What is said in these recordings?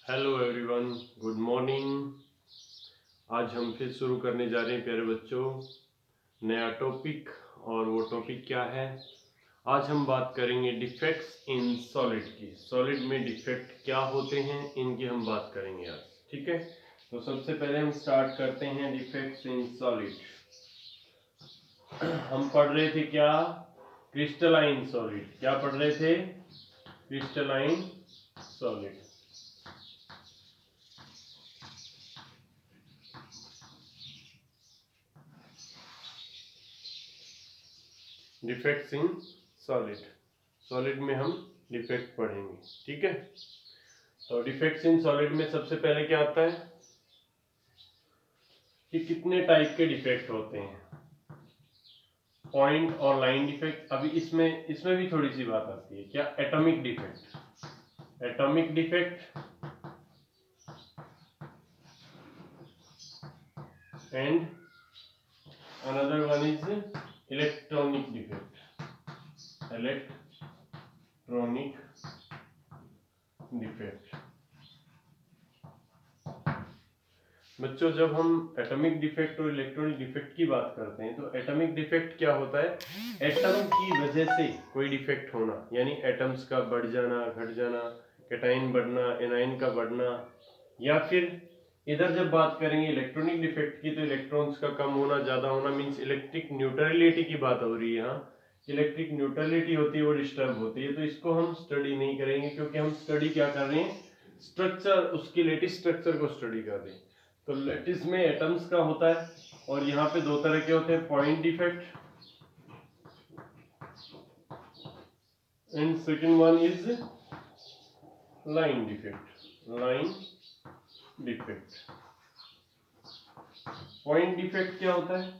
Hello everyone, good morning. आज हम फिर शुरू करने जा रहे हैं प्यारे बच्चों नया टॉपिक। और वो टॉपिक क्या है? आज हम बात करेंगे डिफेक्ट्स इन सॉलिड की। सॉलिड में डिफेक्ट क्या होते हैं इनकी हम बात करेंगे आज। ठीक है, तो सबसे पहले हम स्टार्ट करते हैं डिफेक्ट्स इन सॉलिड। हम पढ़ रहे थे क्या? Crystalline solid. क्या पढ़ रहे थे? Crystalline solid. Defects in solid. Solid में हम डिफेक्ट पढ़ेंगे। ठीक है, तो डिफेक्ट्स इन सॉलिड में सबसे पहले क्या आता है कि कितने टाइप के डिफेक्ट होते हैं। पॉइंट और लाइन डिफेक्ट। अभी इसमें भी थोड़ी सी बात आती है। क्या? Atomic defect. Atomic defect and another one is electronic defect. Electronic defect. बच्चों, जब हम एटॉमिक डिफेक्ट और इलेक्ट्रॉनिक डिफेक्ट की बात करते हैं तो एटॉमिक डिफेक्ट क्या होता है? एटम की वजह से कोई डिफेक्ट होना, यानी एटम्स का बढ़ जाना, घट जाना, कैटाइन बढ़ना, एनाइन का बढ़ना। या फिर इधर जब बात करेंगे इलेक्ट्रॉनिक डिफेक्ट की तो इलेक्ट्रॉन्स का कम होना, ज्यादा होना, मींस इलेक्ट्रिक न्यूट्रलिटी की बात हो रही है। यहाँ इलेक्ट्रिक न्यूट्रलिटी होती है वो डिस्टर्ब होती है, तो इसको हम स्टडी नहीं करेंगे क्योंकि हम स्टडी क्या कर रहे हैं? स्ट्रक्चर, उसकी लेटेस्ट स्ट्रक्चर को स्टडी कर रहे हैं। तो लेटिस में एटम्स का होता है और यहाँ पे दो तरह के होते हैं, point defect and second one is line defect. Line defect. Point defect क्या होता है?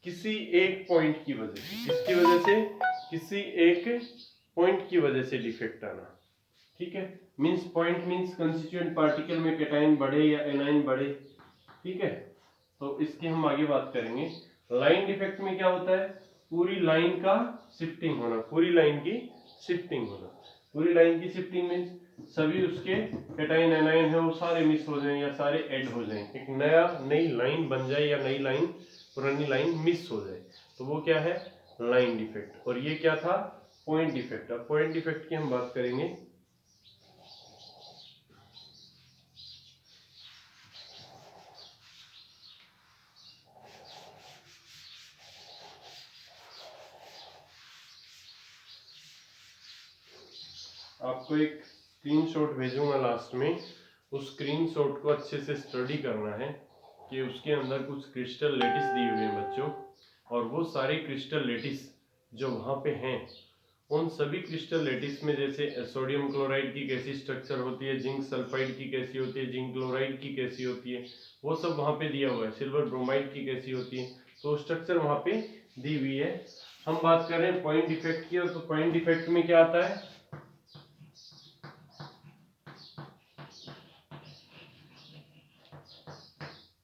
किसी एक पॉइंट की वजह से, किसकी वजह से? किसी एक पॉइंट की वजह से डिफेक्ट आना। ठीक है, means point means constituent particle में कैटाइन बढ़े या एनाइन बढ़े। ठीक है, तो इसकी हम आगे बात करेंगे। लाइन डिफेक्ट में क्या होता है? पूरी लाइन का शिफ्टिंग होना, पूरी लाइन की शिफ्टिंग होना। पूरी लाइन की शिफ्टिंग मींस सभी उसके कैटाइन एनाइन है वो सारे मिस हो जाएं या सारे ऐड हो जाएं, एक नई लाइन बन जाए या नई लाइन पुरानी लाइन मिस हो जाए, तो वो क्या है? Line defect. और ये क्या था? Point defect. अब पॉइंट डिफेक्ट की हम बात करेंगे। आपको एक स्क्रीनशॉट भेजूंगा लास्ट में, उस स्क्रीनशॉट को अच्छे से स्टडी करना है कि उसके अंदर कुछ क्रिस्टल लेटिस दी हुई है बच्चों, और वो सारे क्रिस्टल लेटिस जो वहाँ पे हैं उन सभी क्रिस्टल लेटिस में जैसे सोडियम क्लोराइड की कैसी स्ट्रक्चर होती है, जिंक सल्फाइड की कैसी होती है, जिंक क्लोराइड की कैसी होती है, वो सब वहाँ पे दिया हुआ है। सिल्वर ब्रोमाइड की कैसी होती है, तो स्ट्रक्चर वहाँ पे दी हुई है। हम बात कर रहे हैं पॉइंट डिफेक्ट की, तो पॉइंट डिफेक्ट में क्या आता है?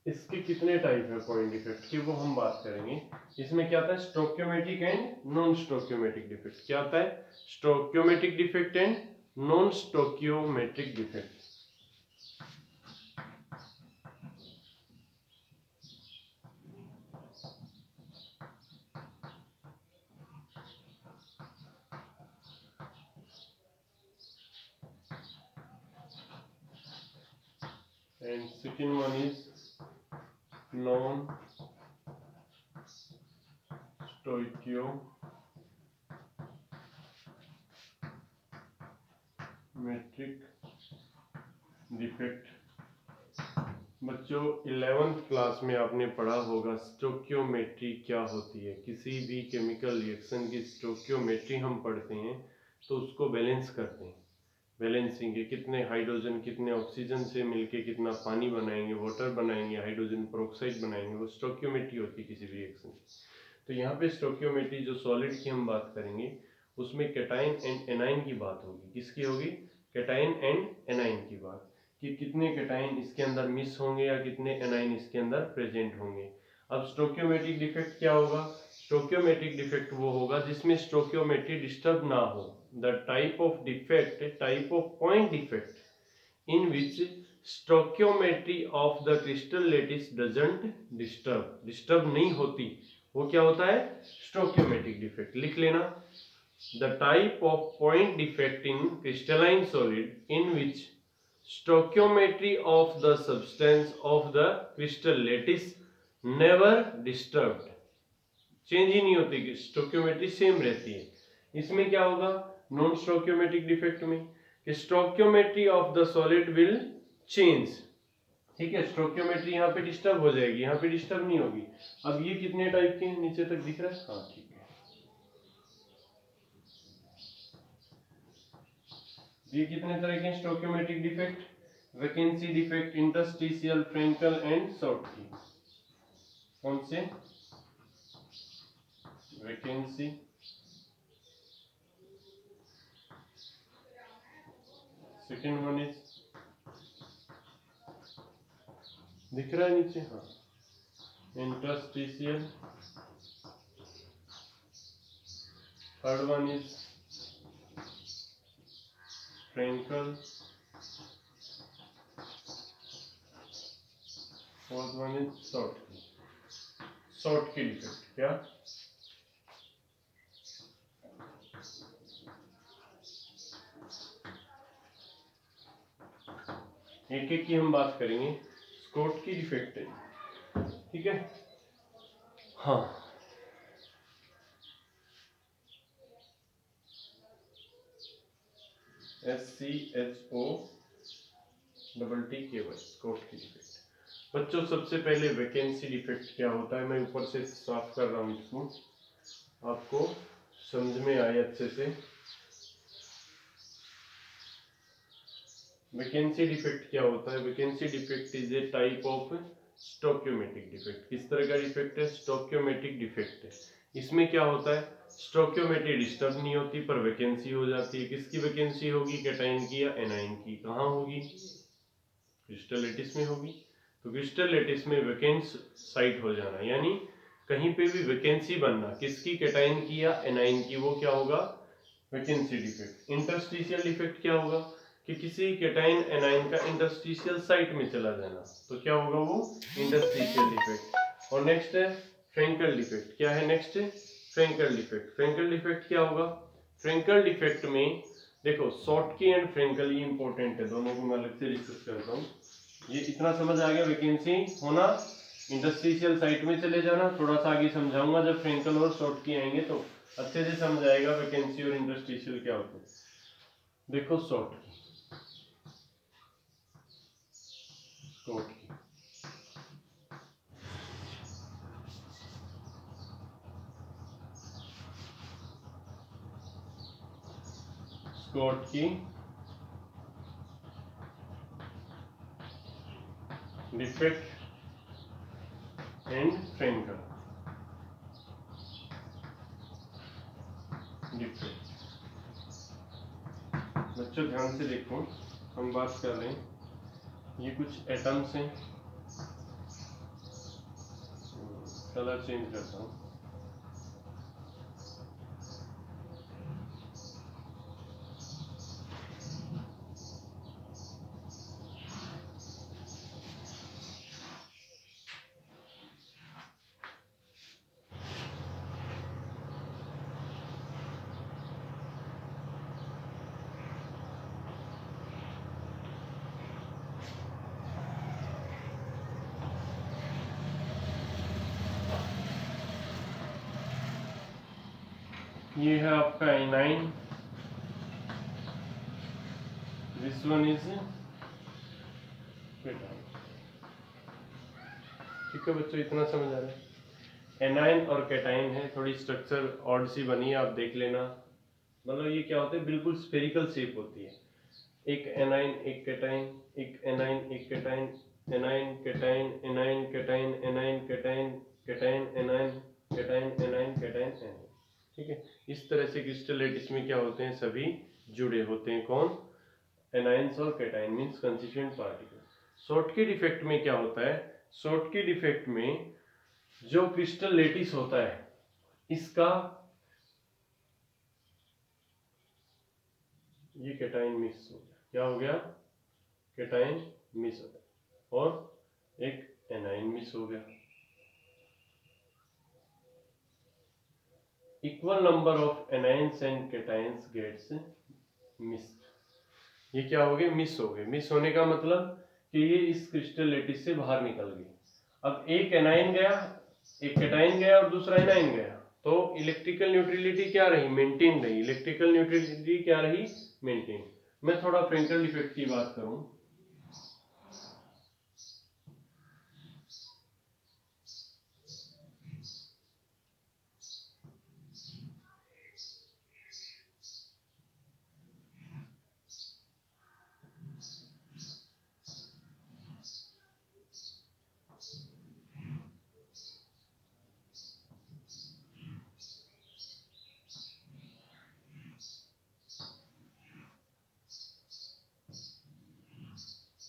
इसके कितने टाइप है पॉइंट डिफेक्ट की, वो हम बात करेंगे। इसमें क्या आता है? Stoichiometric and non stoichiometric defect. क्या आता है? Stoichiometric defect and non stoichiometric defect. And second one is non stoichiometric defect. बच्चों 11th क्लास में आपने पढ़ा होगा स्टोक्योमेट्री क्या होती है। किसी भी केमिकल रिएक्शन की स्टोक्योमेट्री हम पढ़ते हैं तो उसको बैलेंस करते हैं। बैलेंसिंग है, कितने हाइड्रोजन कितने ऑक्सीजन से मिलके कितना पानी बनाएंगे, वाटर बनाएंगे, हाइड्रोजन पेरोक्साइड बनाएंगे, वो स्टोक्योमेट्री होती है किसी भी रिएक्शन की। तो यहाँ पे स्टोक्योमेट्री जो सॉलिड की हम बात करेंगे उसमें कैटाइन एंड एनाइन की बात होगी। किसकी होगी? कैटाइन एंड एनाइन की बात, कि कितने कैटाइन इसके अंदर मिस होंगे या कितने एनाइन इसके अंदर प्रेजेंट होंगे। अब स्टोक्योमेट्रिक डिफेक्ट क्या होगा? स्टोक्योमेट्रिक डिफेक्ट वो होगा जिसमें स्टोक्योमेट्री डिस्टर्ब ना हो। The type of defect, type of point defect in which stoichiometry of the crystal lettuce doesn't disturb नहीं होती, वो क्या होता है, स्टोक्योमेट्रिक डिफेक्ट। लिख लेना, the type of point defect in crystalline solid in which stoichiometry of the substance of the crystal lattice never disturbed, change ही नहीं होती, स्टोक्योमेट्री सेम रहती है। इसमें क्या होगा नॉन स्टोक्योमेट्रिक डिफेक्ट में कि stoichiometry of the solid will change, ठीक है, स्टोक्योमेट्री यहाँ पे डिस्टर्ब हो जाएगी, यहाँ पे डिस्टर्ब नहीं होगी। अब ये कितने टाइप के हैं, नीचे तक दिख रहा है, हाँ ठीक है, ये कितने तरह के stoichiometric defect, vacancy defect, interstitial, Frenkel and Schottky. कौन से, वैकेंसी, सेकेंड वन इज, दिख रहा है नीचे, हाँ, interstitial, third one is Frenkel, fourth one is Schottky defect. क्या, एक एक की हम बात करेंगे, शॉर्टकी डिफेक्ट है, ठीक है, हाँ, SCHOTTKY, शॉर्टकी डिफेक्ट। बच्चों सबसे पहले वैकेंसी डिफेक्ट क्या होता है, मैं ऊपर से साफ कर रहा हूँ इसको, आपको समझ में आए अच्छे से। वैकेंसी डिफेक्ट क्या होता है, vacancy defect is a type of stoichiometric defect. किस तरह का डिफेक्ट है, स्टोक्योमेट्रिक डिफेक्ट है। इसमें क्या होता है, स्टोक्योमेट्री डिस्टर्ब नहीं होती पर वैकेंसी हो जाती है। किसकी वैकेंसी होगी, कैटाइन की या एनाइन की। कहाँ होगी, क्रिस्टल लेटिस में होगी। तो क्रिस्टल लेटिस में वैकेंट साइट हो जाना, यानी कहीं पे भी वैकेंसी बनना, किसकी, कैटाइन की या एनाइन की, वो क्या होगा, वैकेंसी डिफेक्ट। इंटरस्टिशियल डिफेक्ट क्या होगा कि किसी कैटाइन एनाइन का इंटरस्टिशियल साइट में चला जाना, तो क्या होगा वो इंटरस्टिशियल डिफेक्ट। और नेक्स्ट है फ्रेंकल डिफेक्ट। क्या है next, Frenkel defect. Frenkel defect क्या होगा, फ्रेंकल डिफेक्ट में देखो शॉर्टकी एंड फ्रेंकल ये इंपॉर्टेंट है, दोनों को मैं अलग से डिस्कस करता हूँ। ये इतना समझ आ गया, वैकेंसी होना, इंटरस्टिशियल साइट में चले जाना। थोड़ा सा आगे समझाऊंगा जब फ्रेंकल और शॉर्टकी आएंगे तो अच्छे से समझ आएगा वैकेंसी और इंटरस्टिशियल क्या होते हैं। देखो Schottky, Schottky Schottky defect and Frenkel defect. बच्चों ध्यान से देखो, हम बात कर रहे हैं, ये कुछ एटम्स हैं, कलर चेंज करता हूँ। ये है आपका A9, this one is cation. ठीक है बच्चों, इतना समझ आ रहा है। एनाइन और कैटाइन है, थोड़ी स्ट्रक्चर ऑड सी बनी है, आप देख लेना। मतलब ये क्या होता है, बिल्कुल स्फेरिकल शेप होती है, एक एनाइन एक कैटाइन, एक एनाइन एक cation, A9 cation A9 cation A9 cation cation A9 cation A9 cation A9. ठीक है, इस तरह से क्रिस्टल लेटिस में क्या होते हैं, सभी जुड़े होते हैं। कौन, एनाइंस और cation means constituent particle. Schottky defect में क्या होता है, शॉर्टकी डिफेक्ट में जो क्रिस्टल लेटिस होता है इसका, ये कैटाइन मिस हो गया, क्या हो गया, कैटाइन मिस हो गया और एक एनाइन मिस हो गया। Equal number of anions and cations gets miss. ये क्या हो गए? मिस हो गए। मिस होने का मतलब कि ये इस क्रिस्टल लेटिस से बाहर निकल गई। अब एक एनाइन गया, एक कैटाइन गया और दूसरा एनाइन गया, तो इलेक्ट्रिकल न्यूट्रलिटी क्या रही? मेंटेन रही। इलेक्ट्रिकल न्यूट्रलिटी क्या रही? मेंटेन। मैं थोड़ा फ्रेंकल इफेक्ट की बात करूं,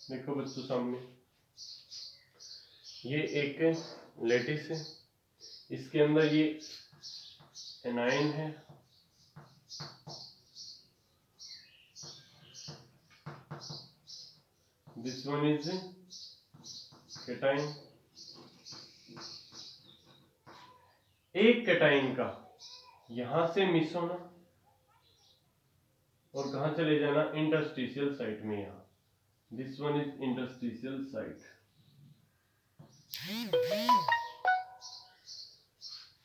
देखो बच्चों सामने ये एक लेटिस है, इसके अंदर ये एनाइन है, दिस वन इज कैटाइन। एक कैटाइन का यहां से मिस होना और कहां चले जाना? इंटरस्टिशियल साइट में। यहां this one is interstitial site.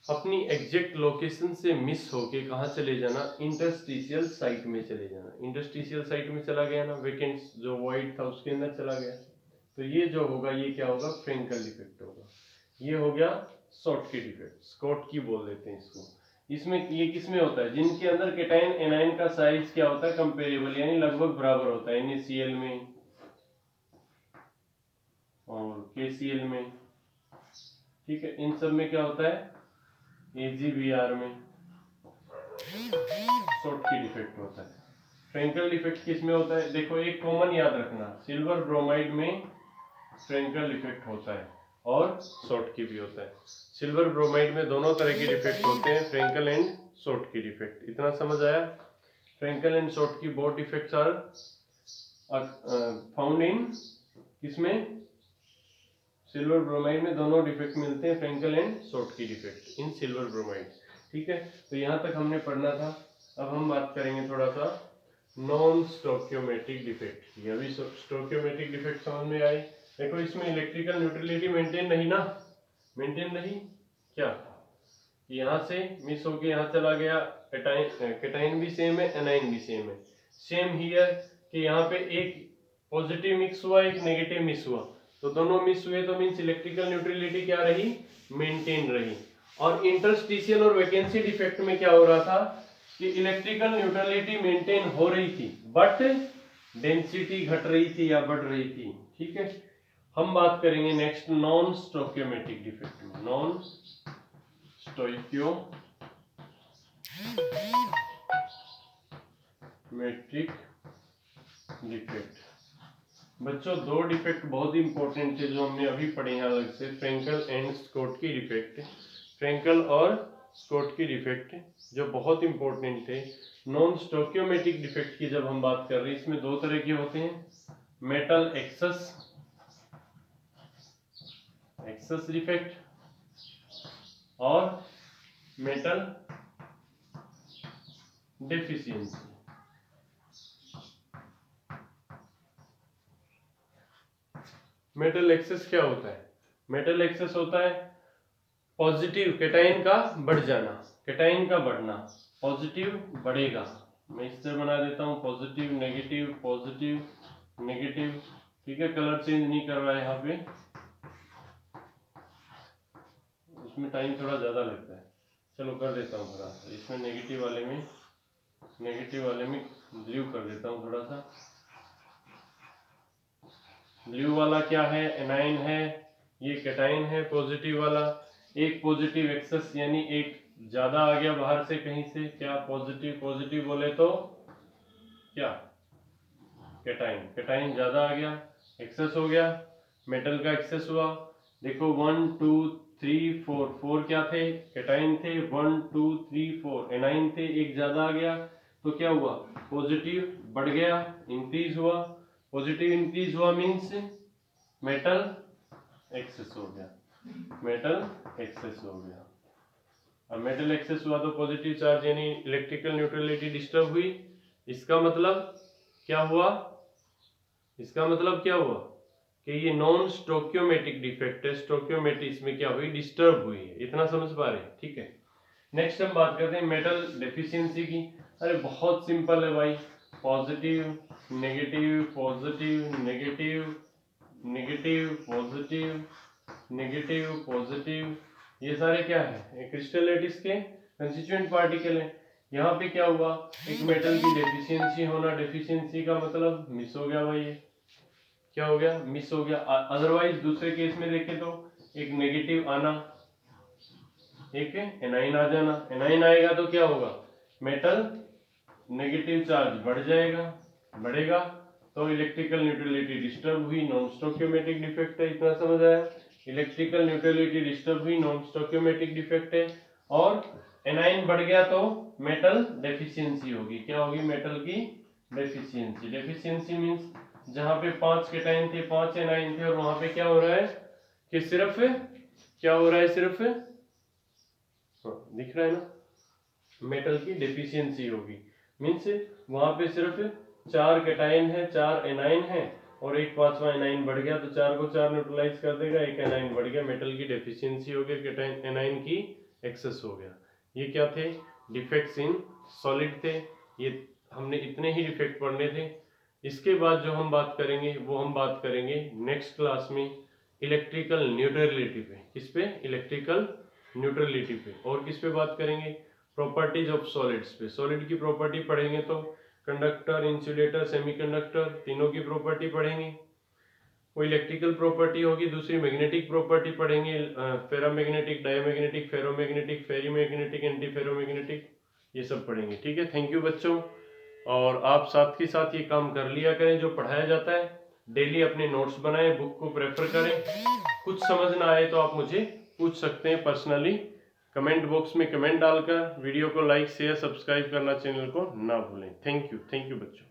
अपनी एग्जैक्ट लोकेशन से मिस होके कहां चले जाना? इंटरस्टिशियल साइट में चले जाना। इंटरस्टिशियल साइट में चला गया ना, वेकेंट जो वॉइड था उसके अंदर चला गया, तो ये जो होगा ये क्या होगा? फ्रेंकल डिफेक्ट होगा। ये हो गया शॉर्टकी डिफेक्ट, स्कॉट की बोल देते हैं इसको। इसमें ये किस में होता है? जिनके अंदर कैटाइन एनाइन का साइज क्या होता है? कंपेरेबल, यानी लगभग बराबर होता है। NaCl में और KCl में, ठीक है। इन सब में क्या होता है? AgBr में शॉर्टकी डिफेक्ट होता है। फ्रेंकल डिफेक्ट किस में होता है? देखो एक कॉमन याद रखना, सिल्वर ब्रोमाइड में फ्रेंकल डिफेक्ट होता है और शॉर्टकी भी होता है। सिल्वर ब्रोमाइड में दोनों तरह के डिफेक्ट होते हैं, फ्रेंकल एंड शॉर्टकी डिफेक्ट। इतना समझ आया? Frenkel and Schottky both defects are found in किसमें? सिल्वर ब्रोमाइड में दोनों डिफेक्ट मिलते हैं, Frenkel and Schottky defect in silver bromide. ठीक है, तो यहाँ तक हमने पढ़ना था। अब हम बात करेंगे थोड़ा सा नॉन स्टोक्योमेट्रिक डिफेक्ट की। अभी स्टोक्योमेट्रिक डिफेक्ट समझ में आई। देखो इसमें इलेक्ट्रिकल न्यूट्रलिटी मेंटेन नहीं ना, मेंटेन नहीं क्या? यहाँ से मिस होके यहाँ चला गया, कैटाइन भी सेम है, एनाइन भी सेम है। सेम हियर कि यहाँ पे एक पॉजिटिव मिक्स हुआ, एक नेगेटिव मिस हुआ, तो दोनों मिस हुए, तो मींस इलेक्ट्रिकल न्यूट्रलिटी क्या रही? मेंटेन रही। और इंटरस्टिशियल और वैकेंसी डिफेक्ट में क्या हो रहा था कि इलेक्ट्रिकल न्यूट्रलिटी मेंटेन हो रही थी बट डेंसिटी घट रही थी या बढ़ रही थी। ठीक है, हम बात करेंगे नेक्स्ट नॉन स्टोक्योमेट्रिक डिफेक्ट में। Non stoichiometric defect. बच्चों दो डिफेक्ट बहुत इंपॉर्टेंट थे जो हमने अभी पढ़े हैं अलग से, फ्रेंकल एंड स्कॉटकी डिफेक्ट। फ्रेंकल और स्कॉटकी डिफेक्ट जो बहुत इंपॉर्टेंट थे। नॉन स्टोक्योमेट्रिक डिफेक्ट की जब हम बात कर रहे हैं, इसमें दो तरह के होते हैं, मेटल एक्सेस डिफेक्ट और मेटल डेफिशिएंसी। मेटल एक्सेस क्या होता है? मेटल एक्सेस होता है पॉजिटिव कैटाइन का बढ़ जाना, कैटाइन का बढ़ना, पॉजिटिव बढ़ेगा। मैं इस तरह बना देता हूँ, पॉजिटिव नेगेटिव पॉजिटिव नेगेटिव। ठीक है, कलर चेंज नहीं कर रहा है यहाँ पे, उसमें टाइम थोड़ा ज़्यादा लगता है। चलो कर देता हूँ थोड़ा, इसमें नेगेटिव वाले में ब्लू कर देता हूँ थोड़ा सा। ब्लू वाला क्या है? एनाइन है, ये कैटाइन है पॉजिटिव वाला। एक पॉजिटिव एक्सेस यानी एक ज्यादा आ गया बाहर से कहीं से, क्या पॉजिटिव बोले तो क्या? कैटाइन ज्यादा आ गया, एक्सेस हो गया, मेटल का एक्सेस हुआ। देखो 1 2 3 4 क्या थे? कैटाइन थे। 1 2 3 4 एनाइन थे, एक ज्यादा आ गया, तो क्या हुआ? पॉजिटिव बढ़ गया, इंक्रीज हुआ, पॉजिटिव इंक्रीज हुआ मीन्स मेटल एक्सेस हो गया, मेटल एक्सेस हो गया। अब मेटल एक्सेस हुआ तो पॉजिटिव चार्ज यानी इलेक्ट्रिकल न्यूट्रलिटी डिस्टर्ब हुई। इसका मतलब क्या हुआ, इसका मतलब क्या हुआ कि ये नॉन स्टोक्योमेटिक डिफेक्ट है, स्टोक्योमेट्री इसमें क्या हुई, डिस्टर्ब हुई है। इतना समझ पा रहे हैं, ठीक है। नेक्स्ट हम बात करते हैं मेटल डेफिशिएंसी की। अरे बहुत सिंपल है भाई, positive negative positive negative negative positive negative positive, ये सारे क्या है, क्रिस्टल लैटिस के कंस्टिट्यूएंट पार्टिकल है। यहाँ पे क्या हुआ, एक मेटल की डेफिशिएंसी होना, डेफिशिएंसी का मतलब मिस हो गया भाई, ये क्या हो गया, मिस हो गया। अदरवाइज दूसरे केस में देखें तो एक नेगेटिव आना, एक एनाइन आ जाना। एनाइन आएगा तो क्या होगा, मेटल नेगेटिव चार्ज बढ़ जाएगा, बढ़ेगा तो इलेक्ट्रिकल न्यूट्रलिटी डिस्टर्ब हुई, नॉन स्टोक्योमेटिक डिफेक्ट है। इतना समझ आया, इलेक्ट्रिकल न्यूट्रलिटी डिस्टर्ब हुई, नॉन स्टोक्योमेटिक डिफेक्ट है। और एनाइन बढ़ गया तो मेटल डेफिशिएंसी होगी, क्या होगी, मेटल की डेफिशिएंसी। डेफिशिएंसी मींस जहां पे 5 केटाइन थे, 5 एनाइन थे, और वहां पे क्या हो रहा है कि सिर्फ क्या हो रहा है, सिर्फ दिख रहा है ना, मेटल की डेफिशिएंसी होगी। मींस वहां पे सिर्फ 4 केटाइन है, 4 एनाइन है, और एक 5वां एनाइन बढ़ गया तो 4 को 4 न्यूट्रलाइज कर देगा, एक एनाइन बढ़ गया, मेटल की डेफिशिएंसी हो गया, केटाइन एनाइन की एक्सेस हो गया। ये क्या थे, डिफेक्ट्स इन सॉलिड थे। ये हमने इतने ही डिफेक्ट पढ़ने थे। इसके बाद जो हम बात करेंगे वो हम बात करेंगे नेक्स्ट क्लास में इलेक्ट्रिकल न्यूट्रलिटी पे। किस पे, इलेक्ट्रिकल न्यूट्रलिटी पे। और किस पे बात करेंगे, प्रॉपर्टीज ऑफ सॉलिड्स पे। सॉलिड की प्रॉपर्टी पढ़ेंगे तो कंडक्टर, इंसुलेटर, सेमीकंडक्टर, तीनों की प्रॉपर्टी पढ़ेंगे। वो इलेक्ट्रिकल प्रॉपर्टी होगी, दूसरी मैग्नेटिक प्रॉपर्टी पढ़ेंगे, ferromagnetic, diamagnetic, ferromagnetic, ferrimagnetic, anti ferromagnetic, ये सब पढ़ेंगे, ठीक है। थैंक यू बच्चों। और आप साथ के साथ ये काम कर लिया करें जो पढ़ाया जाता है, डेली अपने नोट्स बनाएं, बुक को प्रेफर करें। कुछ समझ ना आए तो आप मुझे पूछ सकते हैं पर्सनली, कमेंट बॉक्स में कमेंट डालकर। वीडियो को लाइक शेयर सब्सक्राइब करना चैनल को ना भूलें। थैंक यू बच्चों।